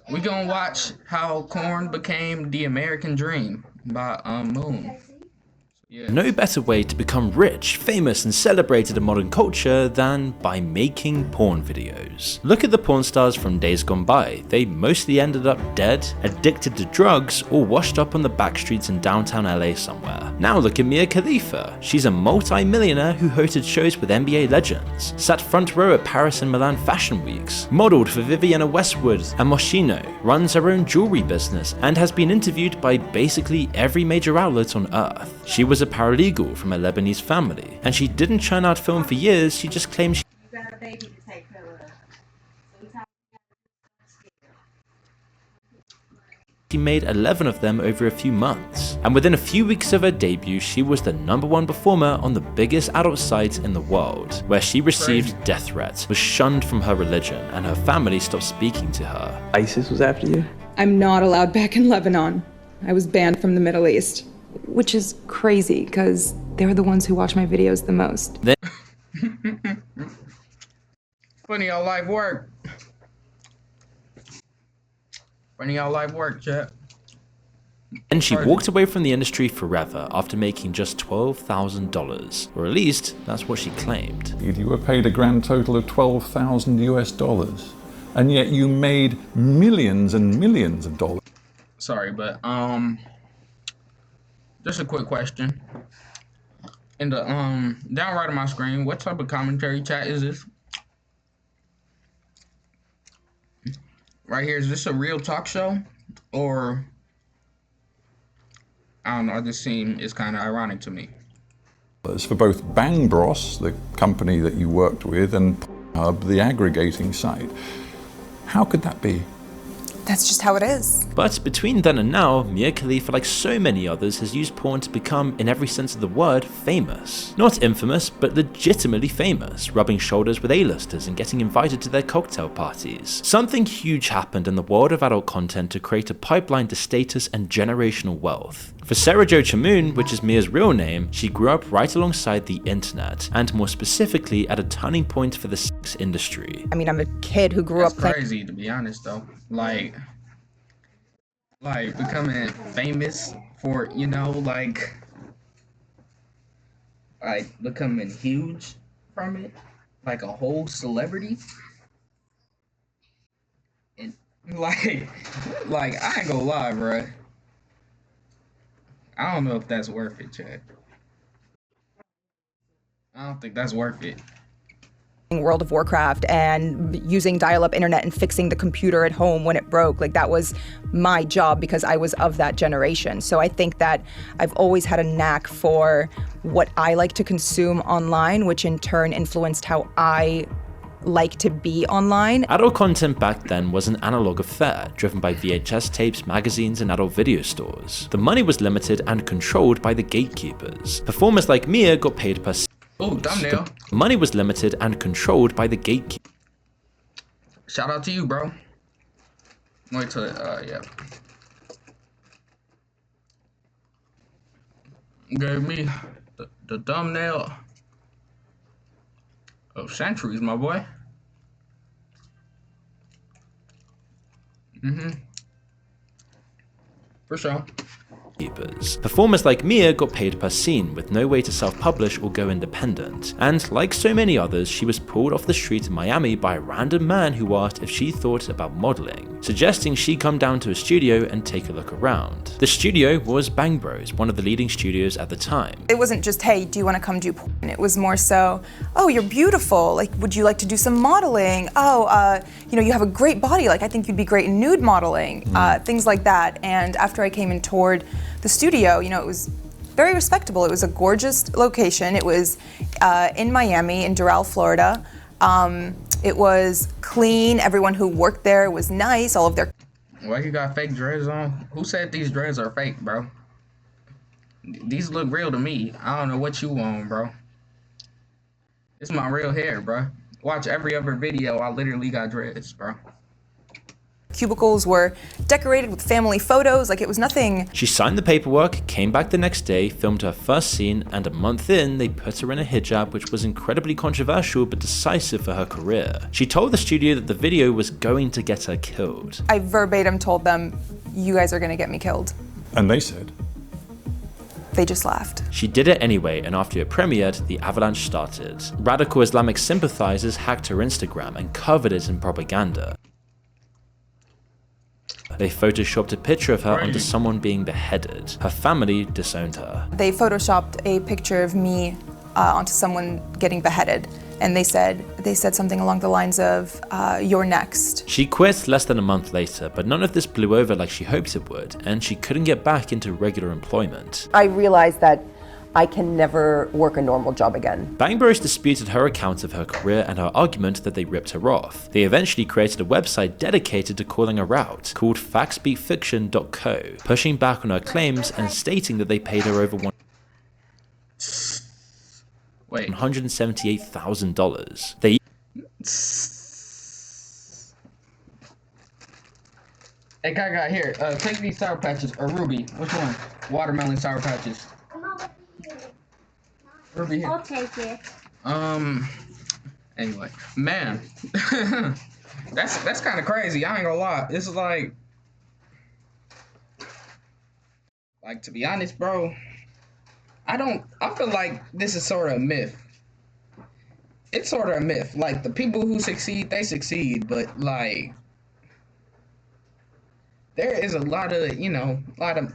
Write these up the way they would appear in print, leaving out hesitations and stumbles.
We gonna watch how corn became the American dream by Moon. Yeah. No better way to become rich, famous and celebrated in modern culture than by making porn videos. Look at the porn stars from days gone by. They mostly ended up dead, addicted to drugs, or washed up on the back streets in downtown LA somewhere. Now look at Mia Khalifa. She's a multi-millionaire who hosted shows with NBA legends, sat front row at Paris and Milan fashion weeks, modeled for Vivienne Westwood and Moschino, runs her own jewelry business, and has been interviewed by basically every major outlet on earth. She was a paralegal from a Lebanese family, and she didn't churn out film for years. She just claimed she made 11 of them over a few months, and within a few weeks of her debut she was the #1 performer on the biggest adult site in the world, where she received death threats, was shunned from her religion, and her family stopped speaking to her. ISIS was after you? I'm not allowed back in Lebanon. I was banned from the Middle East. Which is crazy, because they're the ones who watch my videos the most. Funny how life work. Funny how life work, chat. And she walked away from the industry forever after making just $12,000, or at least that's what she claimed. You were paid a grand total of $12,000 US, and yet you made millions and millions of dollars. Sorry, but just a quick question. In the down right of my screen, what type of commentary chat is this? Right here, is this a real talk show? Or I don't know, this scene is kind of ironic to me. For both Bang Bros, the company that you worked with, and Pornhub, the aggregating site. How could that be? That's just how it is. But between then and now, Mia Khalifa, like so many others, has used porn to become, in every sense of the word, famous. Not infamous, but legitimately famous, rubbing shoulders with A-listers and getting invited to their cocktail parties. Something huge happened in the world of adult content to create a pipeline to status and generational wealth. For Sarah Jo Chamoun, which is Mia's real name, she grew up right alongside the internet, and more specifically at a turning point for the sex industry. I mean, I'm a kid who grew up crazy, to be honest, though. Like becoming famous for, you know, like becoming huge from it, like a whole celebrity. And like I ain't gonna lie, bruh. I don't know if that's worth it, Chad. I don't think that's worth it. World of Warcraft and using dial-up internet and fixing the computer at home when it broke. Like, that was my job because I was of that generation. So I think that I've always had a knack for what I like to consume online, which in turn influenced how I like to be online. Adult content back then was an analog affair, driven by VHS tapes, magazines, and adult video stores. The money was limited and controlled by the gatekeepers. Performers like Mia got paid per thumbnail. The money was limited and controlled by the gatekeepers. Shout out to you, bro. Wait till yeah. Gave me the thumbnail of centuries, my boy. For sure. Performers like Mia got paid per scene, with no way to self-publish or go independent. And like so many others, she was pulled off the street in Miami by a random man who asked if she thought about modeling, suggesting she come down to a studio and take a look around. The studio was Bang Bros, one of the leading studios at the time. It wasn't just, hey, do you want to come do porn? It was more so, oh, you're beautiful. Like, would you like to do some modeling? Oh, you know, you have a great body. Like, I think you'd be great in nude modeling. Things like that. And after I came and toured the studio, you know, it was very respectable. It was a gorgeous location. It was in Miami, in Doral, Florida. It was clean. Everyone who worked there was nice. All of their... Why you got fake dreads on? Who said these dreads are fake, bro? These look real to me. I don't know what you want, bro. It's my real hair, bro. Watch every other video. I literally got dreads, bro. cubicles were decorated with family photos. Like, it was nothing. She signed the paperwork, came back the next day, filmed her first scene, and a month in, they put her in a hijab, which was incredibly controversial but decisive for her career. She told the studio that the video was going to get her killed. I verbatim told them, "You guys are gonna get me killed." And they said, They just laughed. She did it anyway, and after it premiered, the avalanche started. Radical Islamic sympathizers hacked her Instagram and covered it in propaganda. They photoshopped a picture of her onto someone being beheaded. Her family disowned her. They photoshopped a picture of me onto someone getting beheaded. And they said something along the lines of, "You're next." She quit less than a month later, but none of this blew over like she hoped it would, and she couldn't get back into regular employment. I realized that I can never work a normal job again. Bang Bros disputed her account of her career and her argument that they ripped her off. They eventually created a website dedicated to calling her out, called factsbeatfiction.co, pushing back on her claims and stating that they paid her over $178,000. They Hey, guy, here. Take these Sour Patches. Or Ruby. Which one? Watermelon Sour Patches. Ruby here. I'll take it. Anyway. Man. that's kind of crazy. I ain't gonna lie. It's like, to be honest, bro, I feel like this is sort of a myth. It's sort of a myth. Like, the people who succeed, they succeed, but like, there is a lot of,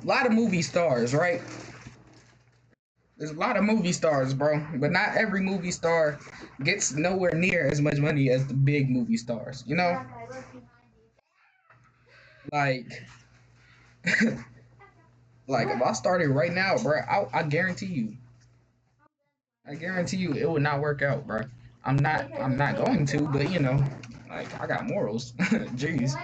lot of movie stars, right? There's a lot of movie stars, bro, but not every movie star gets nowhere near as much money as the big movie stars, you know? Like, like, if I started right now, bro, I guarantee you it would not work out, bro. I'm not going to, but like, I got morals. Jeez.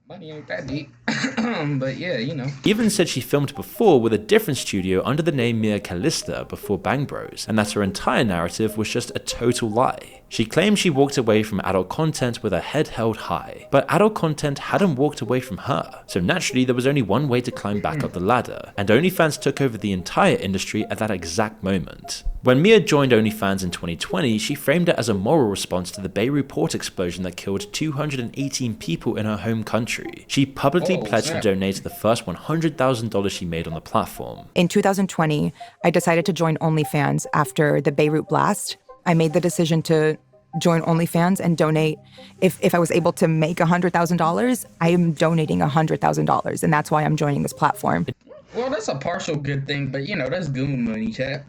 Money ain't that deep. But yeah, even said she filmed before with a different studio under the name Mia Khalifa before Bang Bros, and that her entire narrative was just a total lie. She claimed she walked away from adult content with her head held high, but adult content hadn't walked away from her, so naturally there was only one way to climb back up the ladder, and OnlyFans took over the entire industry at that exact moment. When Mia joined OnlyFans in 2020, she framed it as a moral response to the Beirut port explosion that killed 218 people in her home country. She publicly pledged to donate the first $100,000 she made on the platform. In 2020, I decided to join OnlyFans after the Beirut blast. I made the decision to join OnlyFans and donate. If I was able to make $100,000, I am donating $100,000, and that's why I'm joining this platform. Well, that's a partial good thing, but that's goon money, chat.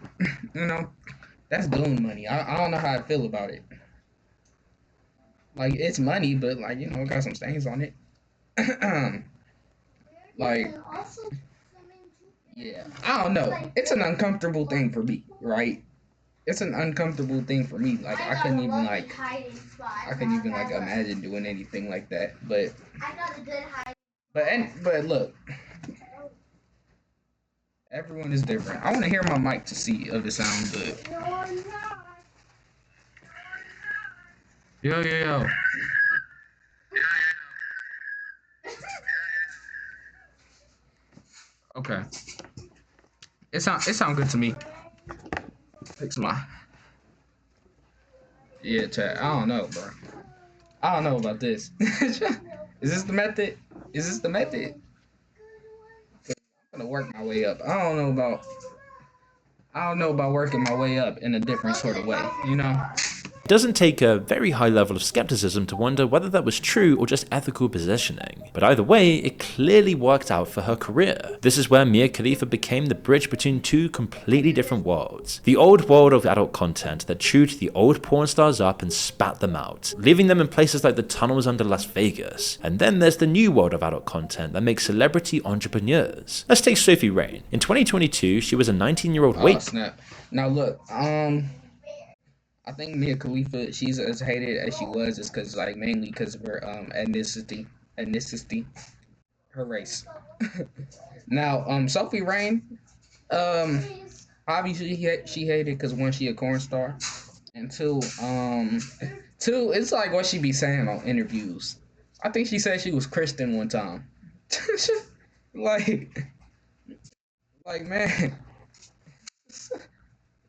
That's goon money. I don't know how I feel about it. Like, it's money, but like, it got some stains on it. Like, yeah, I don't know. It's an uncomfortable thing for me, right? It's an uncomfortable thing for me. Like, I couldn't even imagine doing anything like that. But look, everyone is different. I want to hear my mic to see if it sounds good. Yo. Okay. It sound good to me. Fix my. Yeah, chat. I don't know, bro. I don't know about this. Is this the method? I'm gonna work my way up. I don't know about working my way up in a different sort of way, It doesn't take a very high level of skepticism to wonder whether that was true or just ethical positioning. But either way, it clearly worked out for her career. This is where Mia Khalifa became the bridge between two completely different worlds. The old world of adult content that chewed the old porn stars up and spat them out, leaving them in places like the tunnels under Las Vegas. And then there's the new world of adult content that makes celebrity entrepreneurs. Let's take Sophie Rain. In 2022, she was a 19-year-old Oh, snap. Now look, I think Mia Khalifa, she's as hated as she was, is because, like, mainly because of her ethnicity, her race. Now, Sophie Rain, obviously she hated because one, she a corn star, and two, it's like what she be saying on interviews. I think she said she was Christian one time. like, man,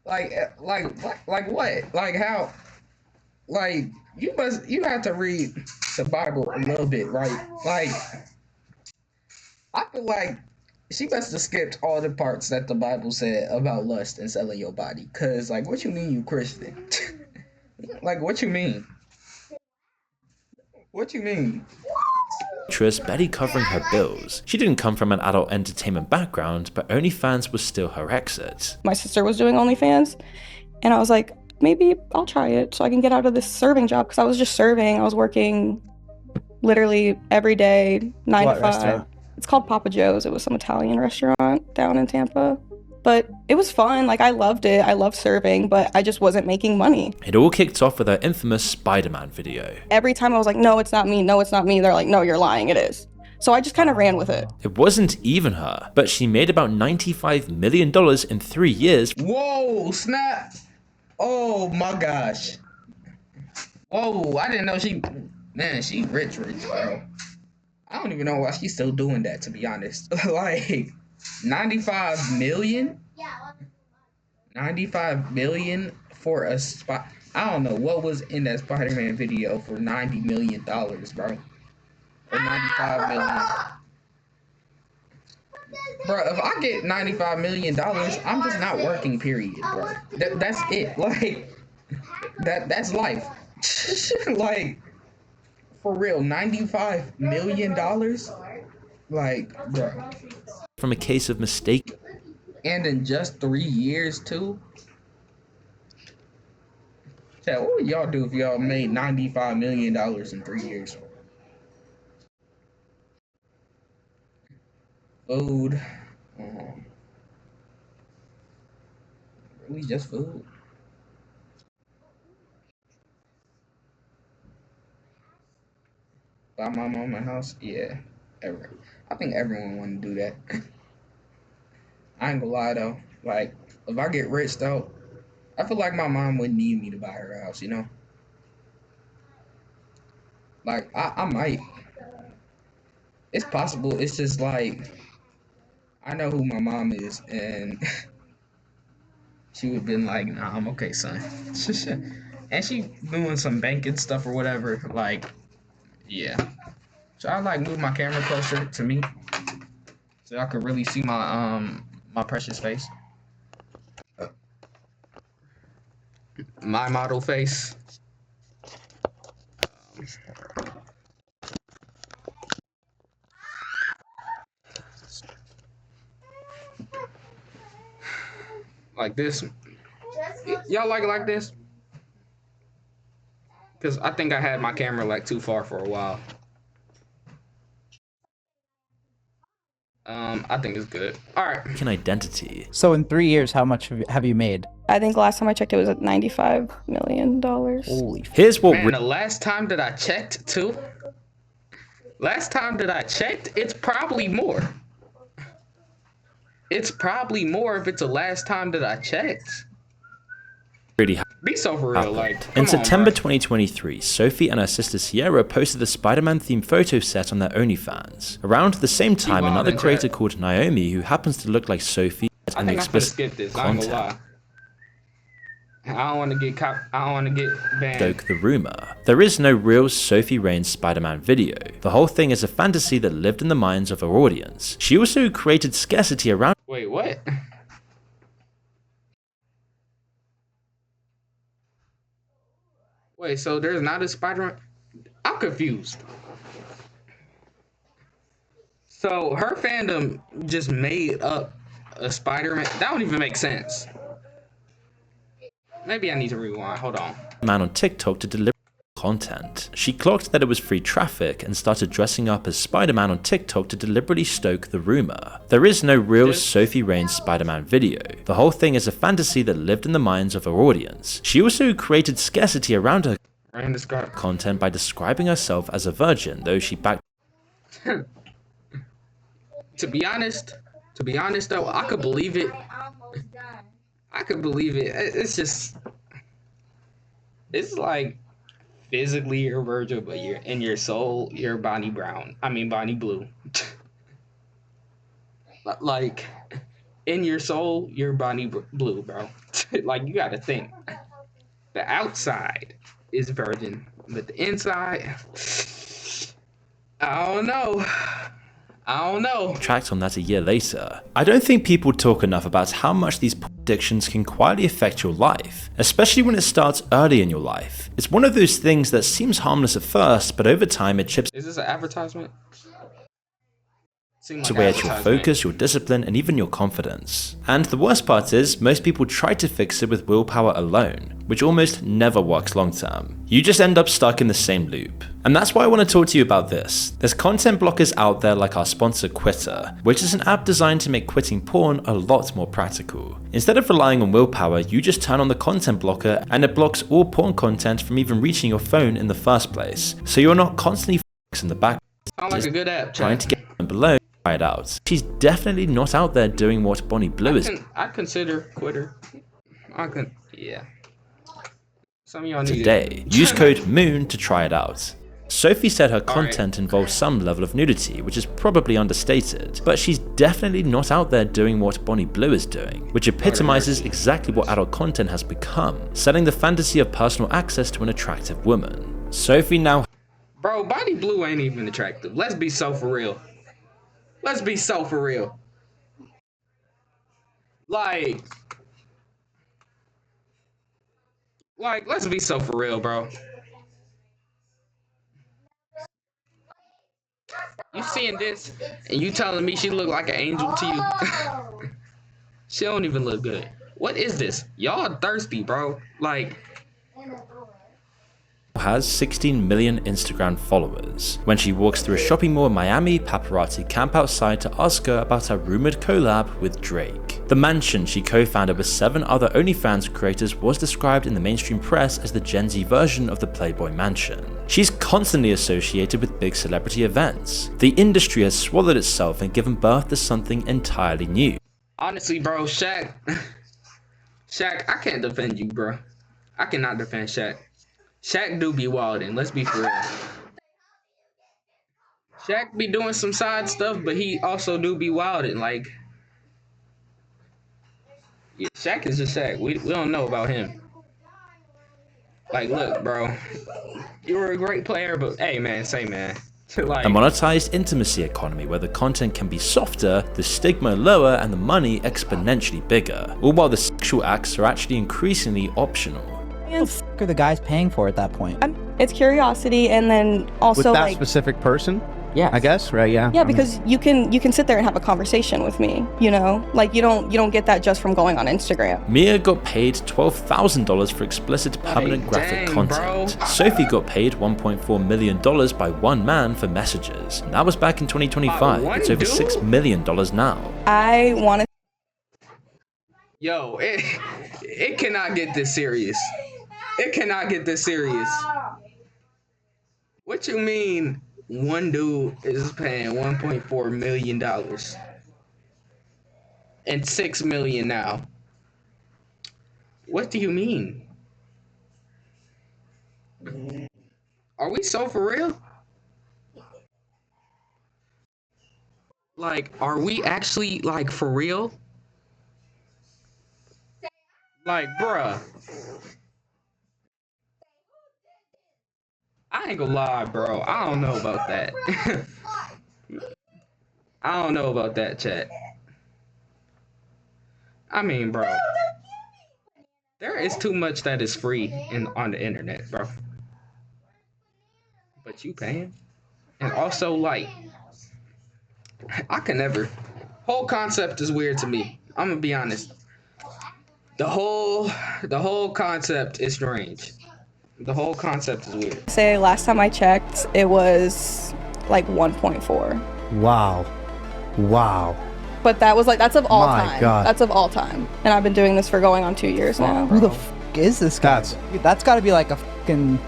like what? Like how? Like you have to read the Bible a little bit, right? Like I feel like she must have skipped all the parts that the Bible said about lust and selling your body. Cause like, what you mean you Christian? Like, what you mean? What you mean? Actress barely covering her bills. She didn't come from an adult entertainment background, but OnlyFans was still her exit. My sister was doing OnlyFans, and I was like, maybe I'll try it so I can get out of this serving job, because I was just serving. I was working literally every day, 9 to 5. Restaurant? It's called Papa Joe's. It was some Italian restaurant down in Tampa. But it was fun. Like, I loved it. I loved serving, but I just wasn't making money. It all kicked off with her infamous Spider-Man video. Every time I was like, no, it's not me. No, it's not me. They're like, no, you're lying. It is. So I just kind of ran with it. It wasn't even her, but she made about $95 million in 3 years. Whoa, snap! Oh my gosh! Whoa, I didn't know she. Man, she rich, bro. I don't even know why she's still doing that, to be honest. Like, 95 million? 95 million for a spot. I don't know what was in that Spider-Man video for $90 million, bro. For 95 million. Bro, if I get $95 million, I'm just not working, period, bro. That's it. Like, that's life. Like, for real, $95 million? Like, bro. From a case of mistake. And in just 3 years, too? Chat, what would y'all do if y'all made $95 million in 3 years? Food. Really just food? Buy my mama a house? Yeah. I think everyone want to do that. I ain't gonna lie though. Like, if I get rich though, I feel like my mom wouldn't need me to buy her a house, you know? Like, I might. It's possible. It's just like, I know who my mom is, and she would have been like, nah, I'm okay, son. And she doing some banking stuff or whatever. Like, yeah. So I like move my camera closer to me so I could really see my my precious face. My model face. Like this. Y'all like this? Because I think I had my camera like too far for a while. I think it's good. All right. An identity. So in 3 years, how much have you made? I think last time I checked, it was at $95 million. Holy f- Here's what Man, the last time that I checked, too. Last time that I checked, it's probably more. It's probably more if it's the last time that I checked. really Be so for real, like. In Come September on, bro. 2023, Sophie and her sister Sierra posted the Spider-Man themed photo set on their OnlyFans. Around the same time, Keep on another in creator chat. called Naomi, who happens to look like Sophie, I and think I'm gonna explicit skip this. I ain't gonna lie. I don't want to get I don't want to get banned. stoke the rumor. There is no real Sophie Rain's Spider-Man video. The whole thing is a fantasy that lived in the minds of her audience. She also created scarcity around Wait, what? Wait, so there's not a Spider-Man? I'm confused. So her fandom just made up a Spider-Man? That don't even make sense. Maybe I need to rewind. Hold on. man on TikTok to deliver content. She clocked that it was free traffic and started dressing up as Spider-Man on TikTok to deliberately stoke the rumor. There is no real Sophie Rain's Spider-Man video. The whole thing is a fantasy that lived in the minds of her audience. She also created scarcity around her content by describing herself as a virgin, though she backed. To be honest though, I could believe it. I could believe it. It's just, it's like physically you're Virgil, but you're in your soul you're Bonnie Brown. I mean Bonnie Blue. Like in your soul you're Blue, bro. Like you got to think. The outside is virgin, but the inside, I don't know. I don't know. Tracked on that a year later. I don't think people talk enough about how much these addictions can quietly affect your life, especially when it starts early in your life. It's one of those things that seems harmless at first, but over time it chips Is this an advertisement? away at your focus, your discipline, and even your confidence. And the worst part is, most people try to fix it with willpower alone, which almost never works long term. You just end up stuck in the same loop. And that's why I want to talk to you about this. There's content blockers out there like our sponsor Quitter, which is an app designed to make quitting porn a lot more practical. Instead of relying on willpower, you just turn on the content blocker and it blocks all porn content from even reaching your phone in the first place. So you're not constantly in the back Sound like a good app, trying to get below. Try it out. She's definitely not out there doing what Bonnie Blue is. I consider Quitter. Yeah. Some of y'all need Today, it. use code MOON to try it out. Sophie said her content involves some level of nudity, which is probably understated, but she's definitely not out there doing what Bonnie Blue is doing, which epitomizes exactly what adult content has become, selling the fantasy of personal access to an attractive woman. Sophie now. Bro, Bonnie Blue ain't even attractive. Let's be so for real. Let's be so for real. Like, let's be so for real, bro. You seeing this and you telling me she look like an angel to you? She don't even look good. What is this? Y'all thirsty, bro. Like, has 16 million Instagram followers. When she walks through a shopping mall in Miami, paparazzi camp outside to ask her about her rumored collab with Drake. The mansion she co-founded with 7 other OnlyFans creators was described in the mainstream press as the Gen Z version of the Playboy Mansion. She's constantly associated with big celebrity events. The industry has swallowed itself and given birth to something entirely new. honestly, bro, Shaq, I can't defend you, bro. I cannot defend Shaq. Shaq do be wildin', let's be for real. Shaq be doing some side stuff, but he also do be wildin'. Like, yeah, Shaq is just Shaq. We don't know about him. Like, look, bro, you were a great player, but hey, man, like, A monetized intimacy economy where the content can be softer, the stigma lower, and the money exponentially bigger, all while the sexual acts are actually increasingly optional. What the fuck are the guys paying for at that point? It's curiosity, and then also With that like specific person? Yeah. I guess, right? Yeah. yeah, because you can sit there and have a conversation with me, you know, like you don't get that just from going on Instagram. Mia got paid $12,000 for explicit permanent graphic content. bro. Sophie got paid $1.4 million by one man for messages. And that was back in 2025. One It's over dude? $6 million now. I want to Yo, it cannot get this serious. It cannot get this serious. What you mean one dude is paying $1.4 million and $6 million now? What do you mean? Are we so for real? Like, are we actually like for real? Like, bruh. I ain't gonna lie, bro. I don't know about that. I don't know about that, chat. I mean, bro. There is too much that is free on the internet, bro. But you paying? And also, like, I can never. Whole concept is weird to me. I'm gonna be honest. The whole concept is strange. The whole concept is weird. say last time I checked, it was like 1.4. Wow. Wow. But that was like that's of all My time. God. That's of all time, and I've been doing this for going on 2 years now. Who the fuck is this guy? That's got to be like a fucking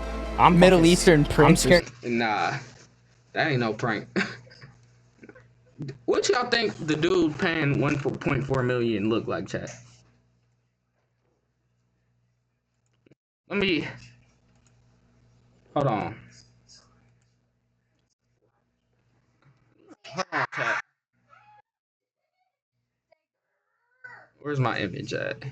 Middle Eastern prince. Nah, that ain't no prank. What y'all think the dude paying 1.4 million look like, chat? Let me Hold on. Hold on, chat. Where's my image at?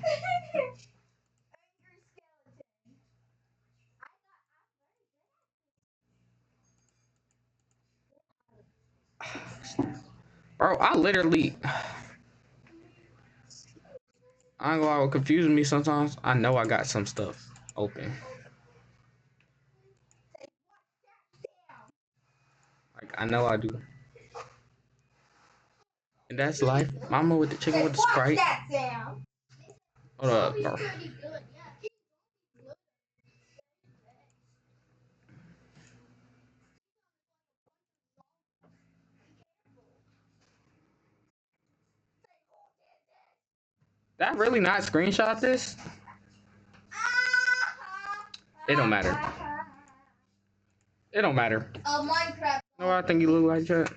Bro, I literally, I ain't gonna lie, what confuses me sometimes. I know I got some stuff open. Like, I know I do. And that's life. Mama with the chicken with the Sprite. Hold up, bro. That really not screenshot this? It don't matter. It don't matter. You know what I think you look like, chat?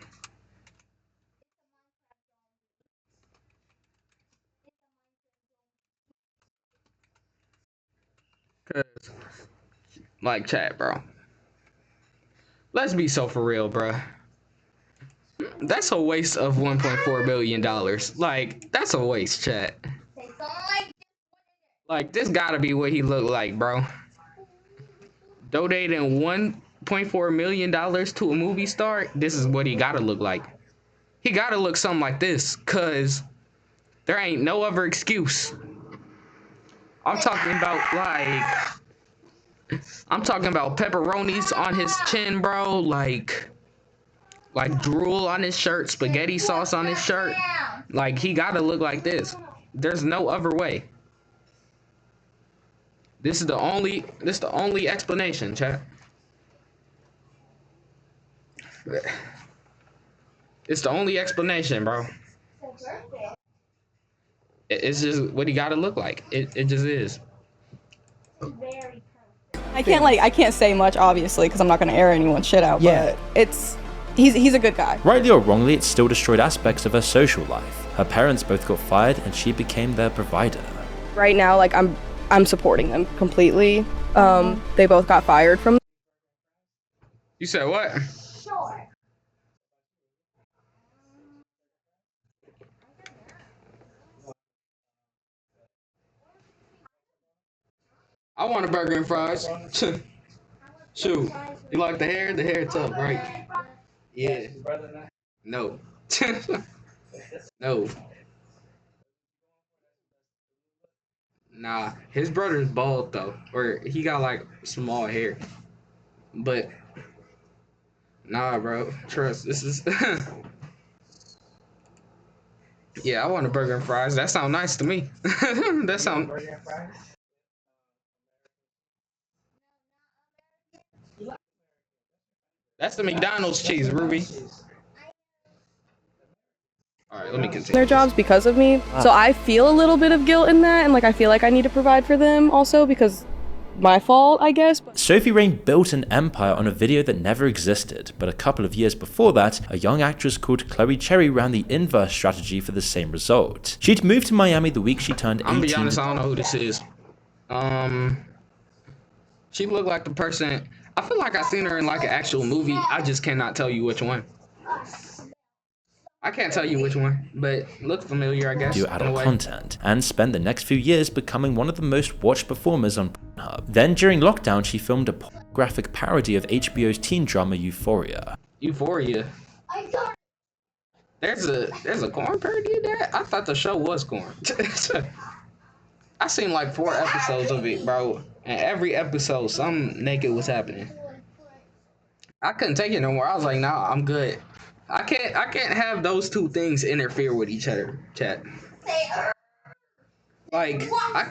Cause, like, chat, bro. Let's be so for real, bro. That's a waste of $1.4 billion. Like, that's a waste, chat. Like, this gotta be what he look like, bro. Donating $1.4 million to a movie star, this is what he gotta look like. He gotta look something like this, cause there ain't no other excuse. I'm talking about pepperonis on his chin, bro. Like drool on his shirt, spaghetti sauce on his shirt. Like, he gotta look like this. There's no other way. This is the only explanation, chat. It's the only explanation, bro. It's just what he gotta look like. It just is. I can't say much obviously because I'm not gonna air anyone's shit out. Yeah. But he's a good guy. Rightly or wrongly, it still destroyed aspects of her social life. Her parents both got fired and she became their provider. Right now, like I'm supporting them completely. They both got fired from. You said what? I want a burger and fries. Shoot. You like the hair? The hair tough, right? Yeah. No. No. Nah. His brother's bald though. Or he got like small hair. But nah, bro. Trust. This is yeah, I want a burger and fries. That sound nice to me. That sound That's the McDonald's cheese, Ruby. Alright, let me continue. Their jobs because of me. So I feel a little bit of guilt in that, and like I feel like I need to provide for them also because my fault, I guess. Sophie Rain built an empire on a video that never existed, but a couple of years before that, a young actress called Chloe Cherry ran the inverse strategy for the same result. She'd moved to Miami the week she turned 18. I'm gonna be honest, I don't know who this is. She looked like the person. I feel like I seen her in like an actual movie. I just cannot tell you which one. I can't tell you which one, but looked familiar, I guess. Do adult content and spent the next few years becoming one of the most watched performers on Pornhub. Then during lockdown, she filmed a pornographic parody of HBO's teen drama Euphoria. Euphoria. There's a corn parody of that? I thought the show was corn. I seen like 4 episodes of it, bro. And every episode, something naked was happening. I couldn't take it no more. I was like, nah, I'm good. I can't have those two things interfere with each other, chat. Like, I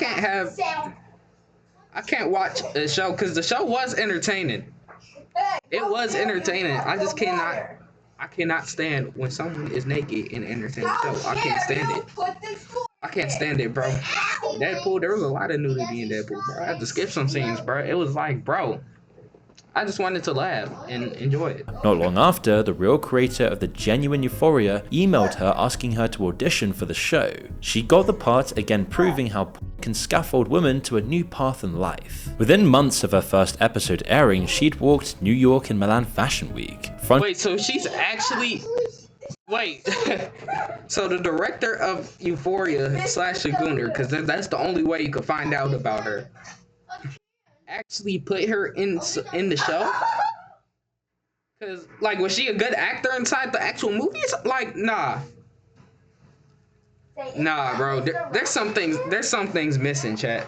can't watch a show because the show was entertaining. It was entertaining. I cannot stand when someone is naked in an entertaining show. I can't stand it. I can't stand it, bro. Deadpool, there was a lot of nudity in Deadpool, bro. I had to skip some scenes, bro. It was like, bro, I just wanted to laugh and enjoy it. Not long after, the real creator of the genuine Euphoria emailed her asking her to audition for the show. She got the part, again proving how porn can scaffold women to a new path in life. Within months of her first episode airing, she'd walked New York and Milan Fashion Week. Wait, so she's actually... Wait, so the director of Euphoria / the Gooner, because that's the only way you could find out about her, actually put her in the show? Because, like, was she a good actor inside the actual movies? Like, nah. Nah, bro. There's some things missing, chat.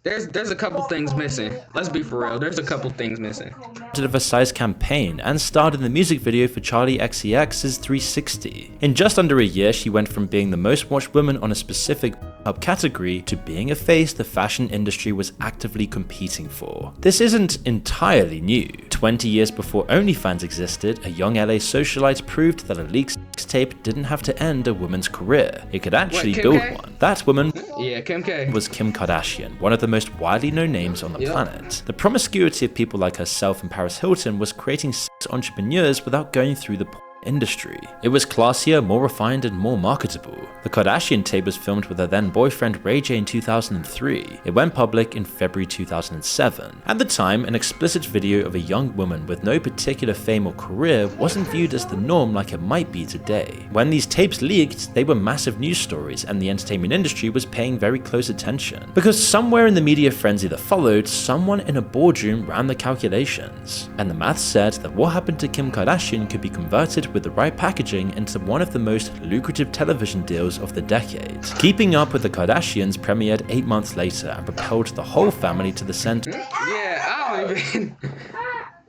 There's a couple things missing. Let's be for real. There's a couple things missing. Did a Versailles campaign and starred in the music video for Charlie XCX's 360. In just under a year, she went from being the most watched woman on a specific hub category to being a face the fashion industry was actively competing for. This isn't entirely new. 20 years before OnlyFans existed, a young LA socialite proved that a leaked sex tape didn't have to end a woman's career. It could actually build one. That woman Kim K. was Kim Kardashian, one of the most widely known names on the planet. The promiscuity of people like herself and Paris Hilton was creating sex entrepreneurs without going through the porn industry. It was classier, more refined, and more marketable. The Kardashian tape was filmed with her then boyfriend Ray J in 2003. It went public in February 2007. At the time, an explicit video of a young woman with no particular fame or career wasn't viewed as the norm like it might be today. When these tapes leaked, they were massive news stories, and the entertainment industry was paying very close attention. Because somewhere in the media frenzy that followed, someone in a boardroom ran the calculations. And the math said that what happened to Kim Kardashian could be converted with the right packaging into one of the most lucrative television deals of the decade. Keeping Up with the Kardashians premiered 8 months later and propelled the whole family to the center. Yeah,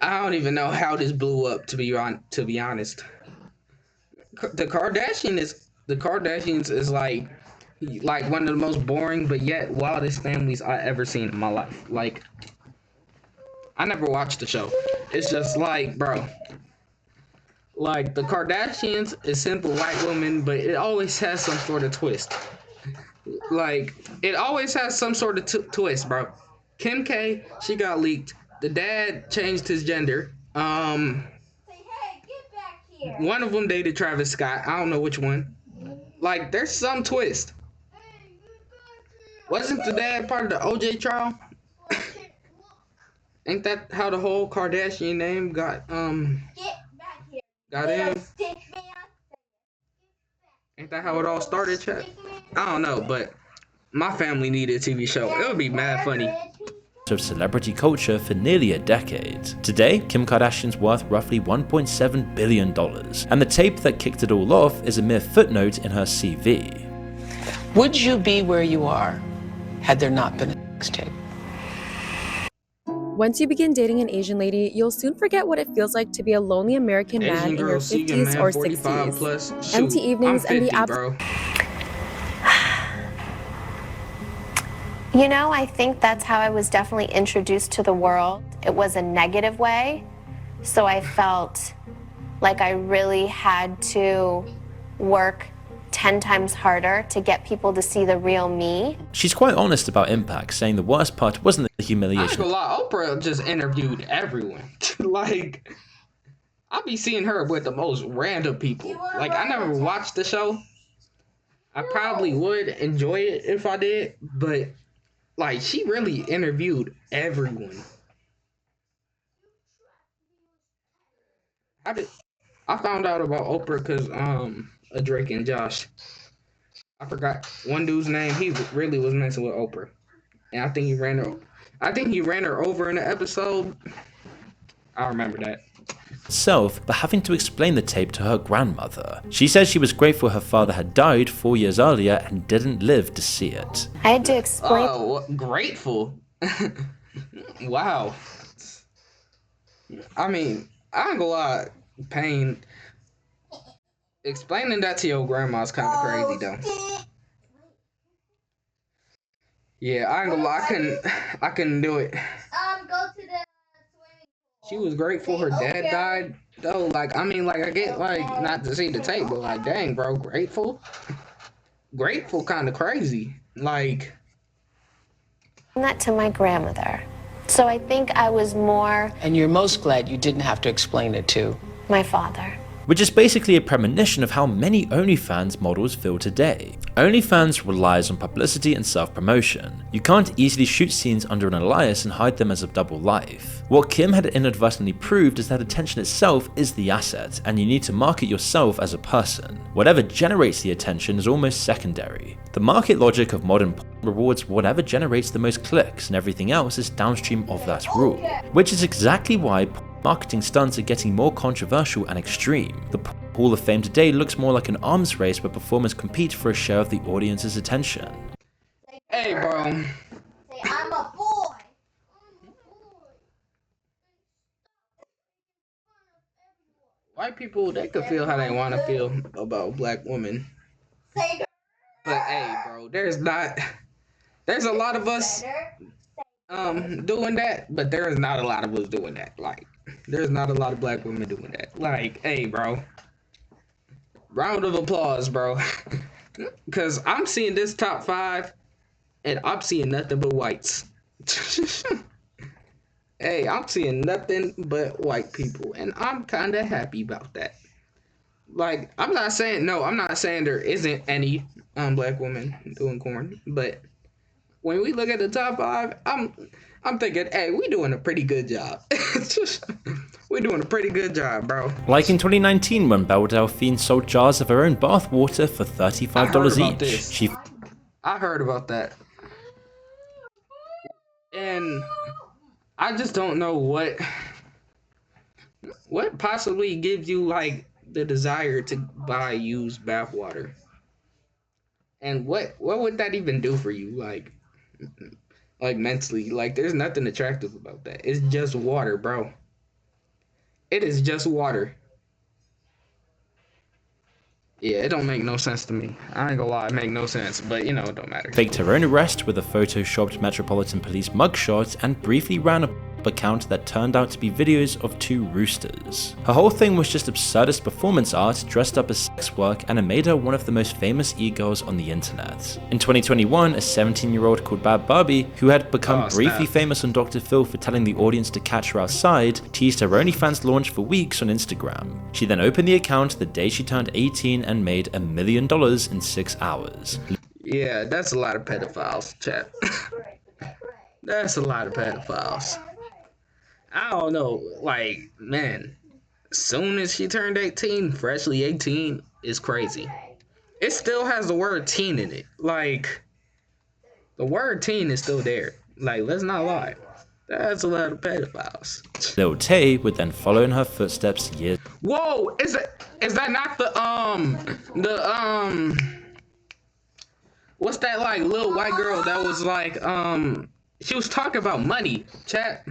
I don't even know how this blew up, to be honest. The Kardashians is like one of the most boring but yet wildest families I ever seen in my life. Like, I never watched the show. It's just like, bro, like, the Kardashians is simple white women, but it always has some sort of twist. Like, it always has some sort of twist, bro. Kim K, she got leaked. The dad changed his gender. One of them dated Travis Scott. I don't know which one. Like, there's some twist. Wasn't the dad part of the OJ trial? Ain't that how the whole Kardashian name got in? Ain't that how it all started, chat? I don't know, but my family needed a TV show. It would be mad funny. Of celebrity culture for nearly a decade. Today, Kim Kardashian's worth roughly $1.7 billion, and the tape that kicked it all off is a mere footnote in her CV. Would you be where you are had there not been a sex tape? Once you begin dating an Asian lady, you'll soon forget what it feels like to be a lonely American man in your 50s or 60s. Empty evenings and the bro. You know, I think that's how I was definitely introduced to the world. It was a negative way, so I felt like I really had to work 10 times harder to get people to see the real me. She's quite honest about impact, saying the worst part wasn't the humiliation. I ain't gonna lie, Oprah just interviewed everyone. Like, I be seeing her with the most random people. Like, I never watched the show. I probably would enjoy it if I did, but like, she really interviewed everyone. I found out about Oprah because Drake and Josh. I forgot one dude's name. He really was messing with Oprah, and I think he ran her over in the episode. I remember that. But having to explain the tape to her grandmother. She says she was grateful her father had died 4 years earlier and didn't live to see it. I had to explain. Oh, grateful. Wow. I mean, I ain't gonna lie, pain. Explaining that to your grandma's kind of crazy, though. Yeah, I ain't gonna lie, I couldn't do it. Go to the She was grateful her dad died, though. Like, I mean, like, I get, like, not to see the tape, but, like, dang, bro, grateful? Grateful kind of crazy. Like, that to my grandmother. So I think I was more And you're most glad you didn't have to explain it to my father. Which is basically a premonition of how many OnlyFans models feel today. OnlyFans relies on publicity and self-promotion. You can't easily shoot scenes under an alias and hide them as a double life. What Kim had inadvertently proved is that attention itself is the asset, and you need to market yourself as a person. Whatever generates the attention is almost secondary. The market logic of modern porn rewards whatever generates the most clicks, and everything else is downstream of that rule. Which is exactly why marketing stunts are getting more controversial and extreme. The Hall of Fame today looks more like an arms race where performers compete for a share of the audience's attention. Hey, bro. I'm a boy. White people, they could feel how they want to feel about black women. But hey, bro, there's a lot of us doing that, but there is not a lot of us doing that. Like, there's not a lot of black women doing that. Like, hey, bro. Round of applause, bro. Because I'm seeing this top 5, and I'm seeing nothing but whites. Hey, I'm seeing nothing but white people, and I'm kind of happy about that. Like, I'm not saying there isn't any black women doing porn, but when we look at the top 5, I'm thinking, hey, we doing a pretty good job. We're doing a pretty good job, bro. Like in 2019 when Belle Delphine sold jars of her own bath water for $35 each. I heard about that. And I just don't know what possibly gives you like the desire to buy used bath water. And what would that even do for you, like mentally? Like, there's nothing attractive about that. It's just water, bro. It is just water. Yeah, it don't make no sense to me. I ain't gonna lie, it make no sense, but you know, it don't matter. Faked her own arrest with a photoshopped Metropolitan Police mugshot and briefly ran a account that turned out to be videos of 2 roosters. Her whole thing was just absurdist performance art dressed up as sex work, and it made her one of the most famous e-girls on the internet. In 2021, a 17-year-old called Bad Barbie, who had become briefly famous on Dr. Phil for telling the audience to catch her outside, teased her OnlyFans launch for weeks on Instagram. She then opened the account the day she turned 18 and made $1 million in 6 hours. Yeah, that's a lot of pedophiles, chat. That's a lot of pedophiles. I don't know, like, man, as soon as she turned 18, freshly 18, is crazy. It still has the word teen in it. Like, the word teen is still there. Like, let's not lie. That's a lot of pedophiles. Lil Tay would then follow in her footsteps years. Whoa, is that not what's that, like, little white girl that was like, she was talking about money, chat.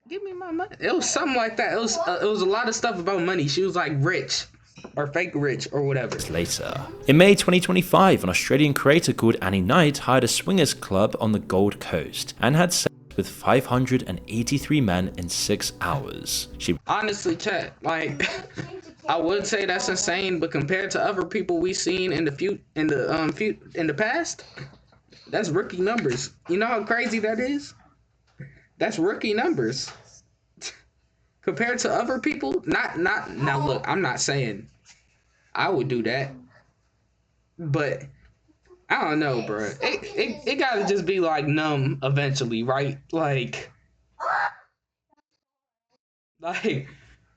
Give me my money. It was something like that. It was a lot of stuff about money. She was like rich or fake rich or whatever. Later. In May 2025, an Australian creator called Annie Knight hired a swingers club on the Gold Coast and had sex with 583 men in 6 hours. She honestly, chat, like, I would say that's insane, but compared to other people we've seen in the past, that's rookie numbers. You know how crazy that is? That's rookie numbers. Compared to other people, not now look, I'm not saying I would do that. But I don't know, bro. It gotta just be like numb eventually, right? Like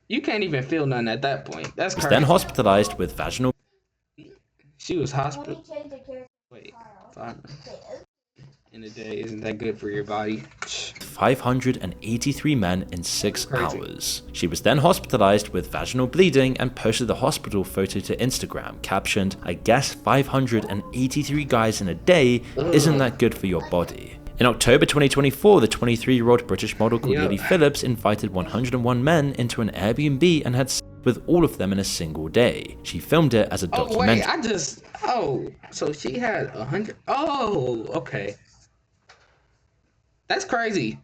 you can't even feel none at that point. That's crazy. Was then hospitalized with vaginal. She was hospitalized. Wait, 5 in a day, isn't that good for your body? 583 men in 6 hours. She was then hospitalized with vaginal bleeding and posted the hospital photo to Instagram, captioned, "I guess 583 guys in a day isn't that good for your body." In October 2024, the 23-year-old British model called Lily Phillips invited 101 men into an Airbnb and had sex with all of them in a single day. She filmed it as a documentary. So she had 100. Oh, okay. That's crazy.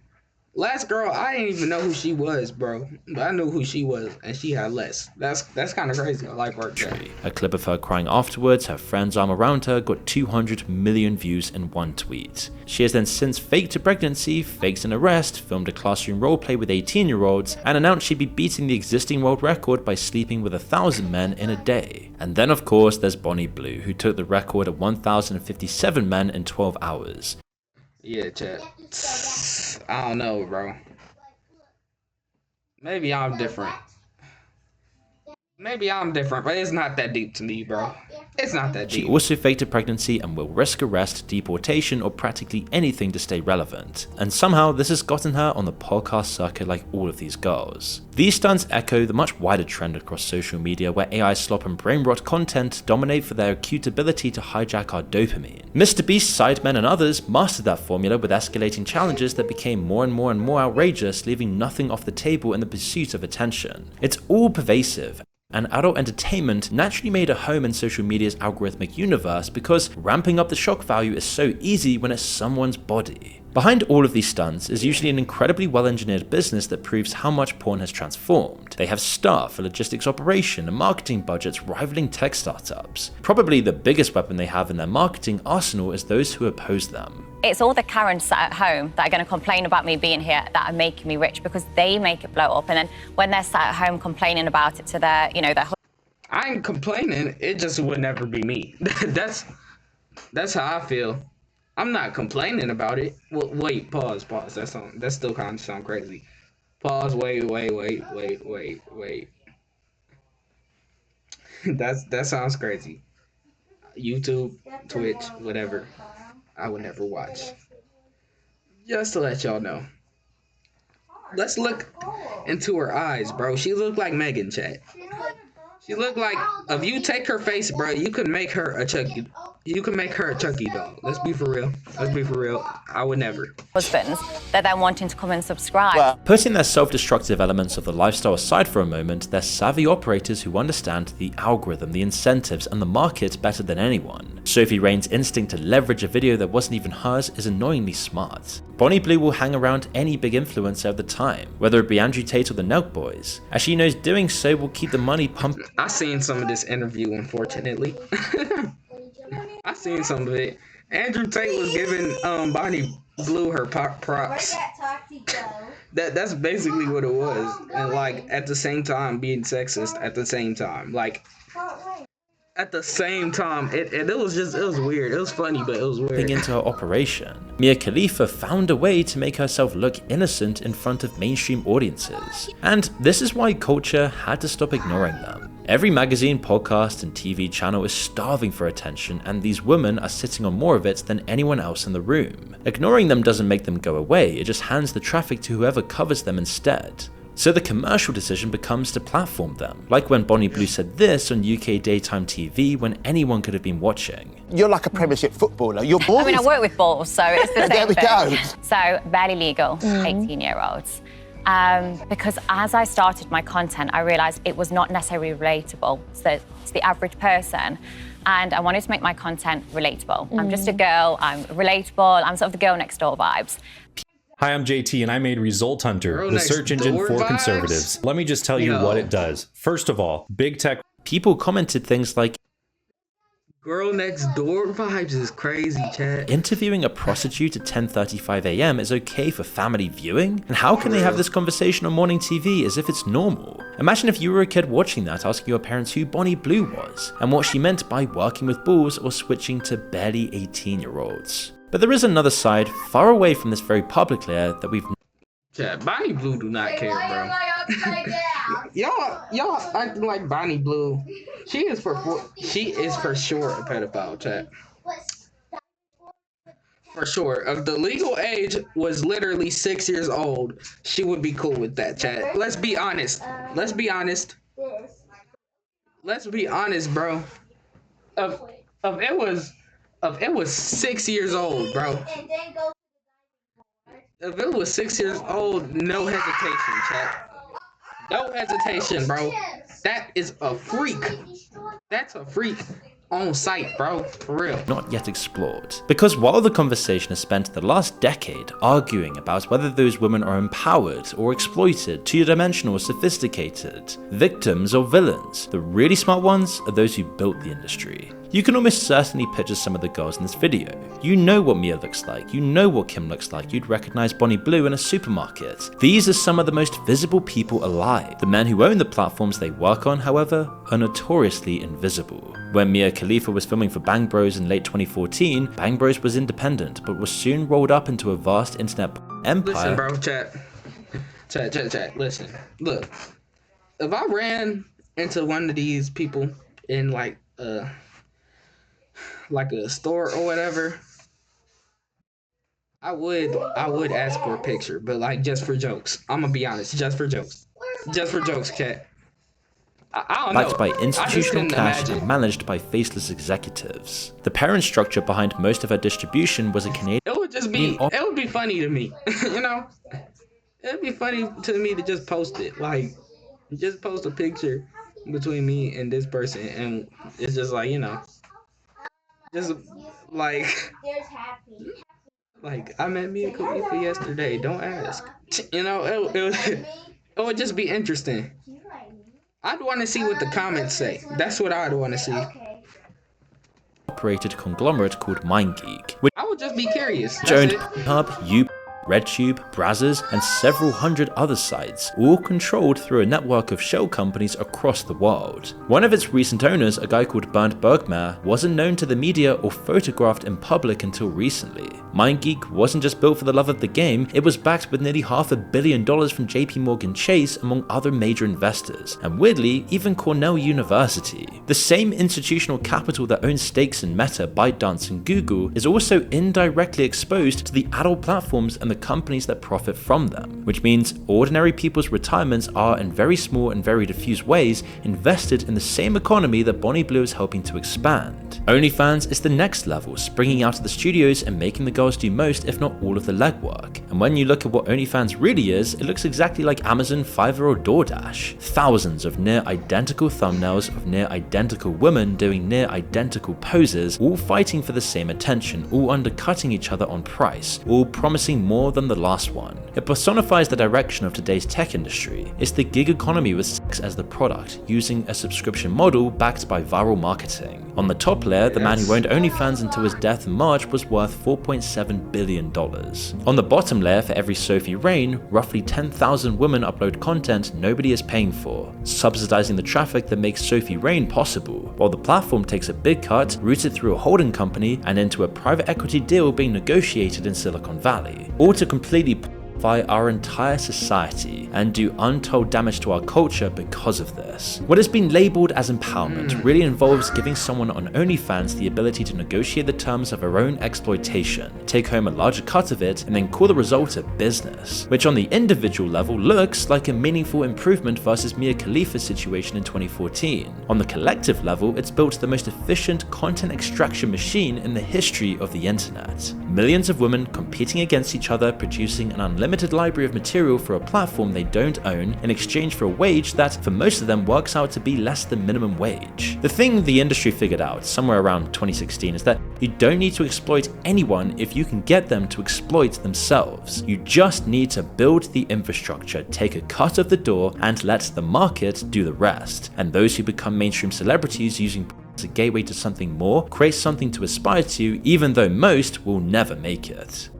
Last girl, I didn't even know who she was, bro. But I knew who she was, and she had less. That's kind of crazy. I like work there. A clip of her crying afterwards, her friend's arm around her, got 200 million views in one tweet. She has then since faked a pregnancy, faked an arrest, filmed a classroom roleplay with 18-year-olds, and announced she'd be beating the existing world record by sleeping with 1,000 men in a day. And then of course there's Bonnie Blue, who took the record at 1,057 men in 12 hours. Yeah, chat. I don't know, bro. Maybe I'm different. Maybe I'm different, but it's not that deep to me, bro. It's not that deep. She also faked a pregnancy and will risk arrest, deportation, or practically anything to stay relevant. And somehow this has gotten her on the podcast circuit like all of these girls. These stunts echo the much wider trend across social media where AI slop and brain rot content dominate for their acute ability to hijack our dopamine. Mr. Beast, Sidemen, and others mastered that formula with escalating challenges that became more and more outrageous, leaving nothing off the table in the pursuit of attention. It's all pervasive. And adult entertainment naturally made a home in social media's algorithmic universe because ramping up the shock value is so easy when it's someone's body. Behind all of these stunts is usually an incredibly well-engineered business that proves how much porn has transformed. They have staff, a logistics operation, and marketing budgets rivaling tech startups. Probably the biggest weapon they have in their marketing arsenal is those who oppose them. It's all the Karens sat at home that are going to complain about me being here that are making me rich because they make it blow up. And then when they're sat at home complaining about it to their, their... I ain't complaining. It just would never be me. That's how I feel. I'm not complaining about it. Well, wait, pause. That still kind of sound crazy. Pause, wait. That sounds crazy. YouTube, Twitch, whatever. I would never watch. Just to let y'all know. Let's look into her eyes, bro. She looked like Megan, chat. She looked like, if you take her face, bro, you could make her a Chucky. You can make her a Chucky doll. Let's be for real. I would never. Husbands, they're then wanting to come and subscribe. Putting their self-destructive elements of the lifestyle aside for a moment, they're savvy operators who understand the algorithm, the incentives, and the market better than anyone. Sophie Rain's instinct to leverage a video that wasn't even hers is annoyingly smart. Bonnie Blue will hang around any big influencer of the time, whether it be Andrew Tate or the Nelk Boys, as she knows doing so will keep the money pumping. I seen some of this interview, unfortunately. I seen some of it. Andrew Tate was giving Bonnie Blue her props. That's basically what it was, and like at the same time being sexist. At the same time, it was weird. It was funny, but it was weird. Into her operation, Mia Khalifa found a way to make herself look innocent in front of mainstream audiences, and this is why culture had to stop ignoring them. Every magazine, podcast, and TV channel is starving for attention, and these women are sitting on more of it than anyone else in the room. Ignoring them doesn't make them go away, it just hands the traffic to whoever covers them instead. So the commercial decision becomes to platform them, like when Bonnie Blue said this on UK daytime TV when anyone could have been watching. You're like a Premiership footballer. You're I mean, I work with balls, so it's the same There we go. So, barely legal, 18-year-olds. Because as I started my content, I realized it was not necessarily relatable to the average person. And I wanted to make my content relatable. I'm just a girl, I'm relatable, I'm sort of the girl next door vibes. Hi, I'm JT, and I made Result Hunter, the search engine for conservatives. Let me just tell you what it does. First of all, big tech. People commented things like, Girl next door vibes is crazy, chat. Interviewing a prostitute at 10:35 AM is okay for family viewing? And how can they have this conversation on morning TV as if it's normal? Imagine if you were a kid watching that asking your parents who Bonnie Blue was, and what she meant by working with bulls or switching to barely 18-year-olds. But there is another side, far away from this very public layer, that we've... Chat, Bonnie Blue do not care, bro. y'all acting like Bonnie Blue. She is for sure a pedophile, chat. For sure. If the legal age was literally 6 years old, she would be cool with that, chat. Let's be honest, bro. If it was 6 years old, bro. If it was 6 years old, no hesitation, chat. No hesitation, bro. That is a freak. That's a freak. on site, bro. For real. Not yet explored. Because while the conversation has spent the last decade arguing about whether those women are empowered or exploited, two-dimensional or sophisticated, victims or villains, the really smart ones are those who built the industry. You can almost certainly picture some of the girls in this video. You know what Mia looks like, you know what Kim looks like, you'd recognize Bonnie Blue in a supermarket. These are some of the most visible people alive. The men who own the platforms they work on, however, are notoriously invisible. When Mia Khalifa was filming for Bang Bros in late 2014, Bang Bros was independent, but was soon rolled up into a vast internet empire. Listen, bro, chat, listen. Look, if I ran into one of these people in like a store or whatever, I would ask for a picture, but like just for jokes. I'm gonna be honest, just for jokes, chat. I don't know. Backed by institutional cash and managed by faceless executives. The parent structure behind most of her distribution was a Canadian. It would be funny to me, you know. It'd be funny to me to just post it, like just post a picture between me and this person, and it's just like, you know, just like I met Mia Khalifa yesterday. Don't ask. You know, it would just be interesting. I'd want to see what the comments say. That's what I'd want to see. Operated conglomerate called MindGeek, which I would just be curious. owned Pornhub, RedTube, Brazzers, and several hundred other sites, all controlled through a network of shell companies across the world. One of its recent owners, a guy called Bernd Bergmair, wasn't known to the media or photographed in public until recently. MindGeek wasn't just built for the love of the game, it was backed with nearly $500 million from JP Morgan Chase among other major investors, and weirdly, even Cornell University. The same institutional capital that owns stakes in Meta, ByteDance, and Google is also indirectly exposed to the adult platforms and the companies that profit from them, which means ordinary people's retirements are, in very small and very diffuse ways, invested in the same economy that Bonnie Blue is helping to expand. OnlyFans is the next level, springing out of the studios and making the girls do most, if not all, of the legwork. And when you look at what OnlyFans really is, it looks exactly like Amazon, Fiverr, or DoorDash. Thousands of near identical thumbnails of near identical women doing near identical poses, all fighting for the same attention, all undercutting each other on price, all promising more than the last one. It personifies the direction of today's tech industry. It's the gig economy with sex as the product, using a subscription model backed by viral marketing. On the top layer, the man who owned OnlyFans until his death in March was worth $4.7 billion. On the bottom layer, for every Sophie Rain, roughly 10,000 women upload content nobody is paying for, subsidizing the traffic that makes Sophie Rain possible, while the platform takes a big cut, routes it through a holding company, and into a private equity deal being negotiated in Silicon Valley, all to completely by our entire society and do untold damage to our culture because of this. What has been labeled as empowerment really involves giving someone on OnlyFans the ability to negotiate the terms of her own exploitation, take home a larger cut of it, and then call the result a business, which on the individual level looks like a meaningful improvement versus Mia Khalifa's situation in 2014. On the collective level, it's built the most efficient content extraction machine in the history of the internet. Millions of women competing against each other, producing an unlimited library of material for a platform they don't own in exchange for a wage that, for most of them, works out to be less than minimum wage. The thing the industry figured out somewhere around 2016 is that you don't need to exploit anyone if you can get them to exploit themselves. You just need to build the infrastructure, take a cut of the door, and let the market do the rest. And those who become mainstream celebrities using as a gateway to something more create something to aspire to, even though most will never make it.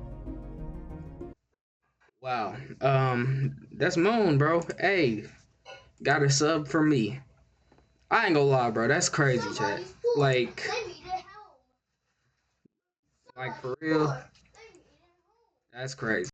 Wow. That's Moon, bro. Hey, got a sub for me. I ain't gonna lie, bro. That's crazy, chat. Like for real. That's crazy.